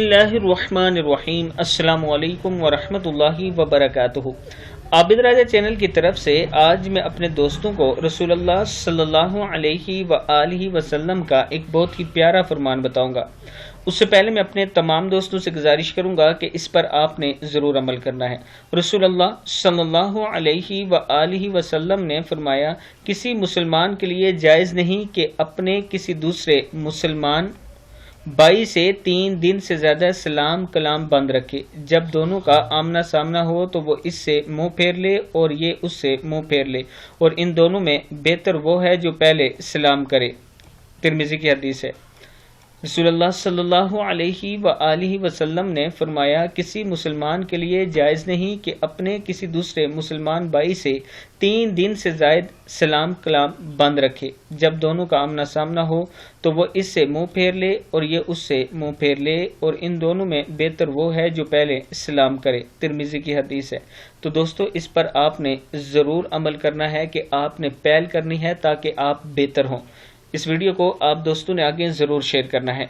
बिस्मिल्लाहिर्रहमानिर्रहीम। अस्सलाम वालेकुम वरहमतुल्लाहि वबरकातुहू। आबिद राजा चैनल की तरफ से आज मैं अपने दोस्तों को रसूलुल्लाह सल्लल्लाहु अलैहि वसल्लम का एक बहुत ही प्यारा फरमान बताऊंगा। उससे पहले मैं अपने तमाम दोस्तों से गुजारिश करूंगा कि इस पर आपने ज़रूर अमल करना है। रसूलुल्लाह सल्लल्लाहु अलैहि वसल्लम ने फरमाया, किसी मुसलमान के लिए जायज़ नहीं कि अपने किसी दूसरे मुसलमान भाई से 3 दिन से ज़्यादा सलाम कलाम बंद रखे। जब दोनों का आमना सामना हो तो वो इससे मुंह फेर ले और ये उससे मुंह फेर ले, और इन दोनों में बेहतर वो है जो पहले सलाम करे। तिरमिज़ी की हदीस है। रसूलुल्लाह सल्लल्लाहु अलैहि वसल्लम ने फरमाया, किसी मुसलमान के लिए जायज़ नहीं कि अपने किसी दूसरे मुसलमान भाई से 3 दिन से ज़ायद सलाम कलाम बंद रखे। जब दोनों का आमना सामना हो तो वो इससे मुंह फेर ले और ये उससे मुंह फेर ले, और इन दोनों में बेहतर वो है जो पहले सलाम करे। तिरमिज़ी की हदीस है। तो दोस्तों, इस पर आपने ज़रूर अमल करना है कि आपने पहल करनी है ताकि आप बेहतर हों। इस वीडियो को आप दोस्तों ने आगे ज़रूर शेयर करना है।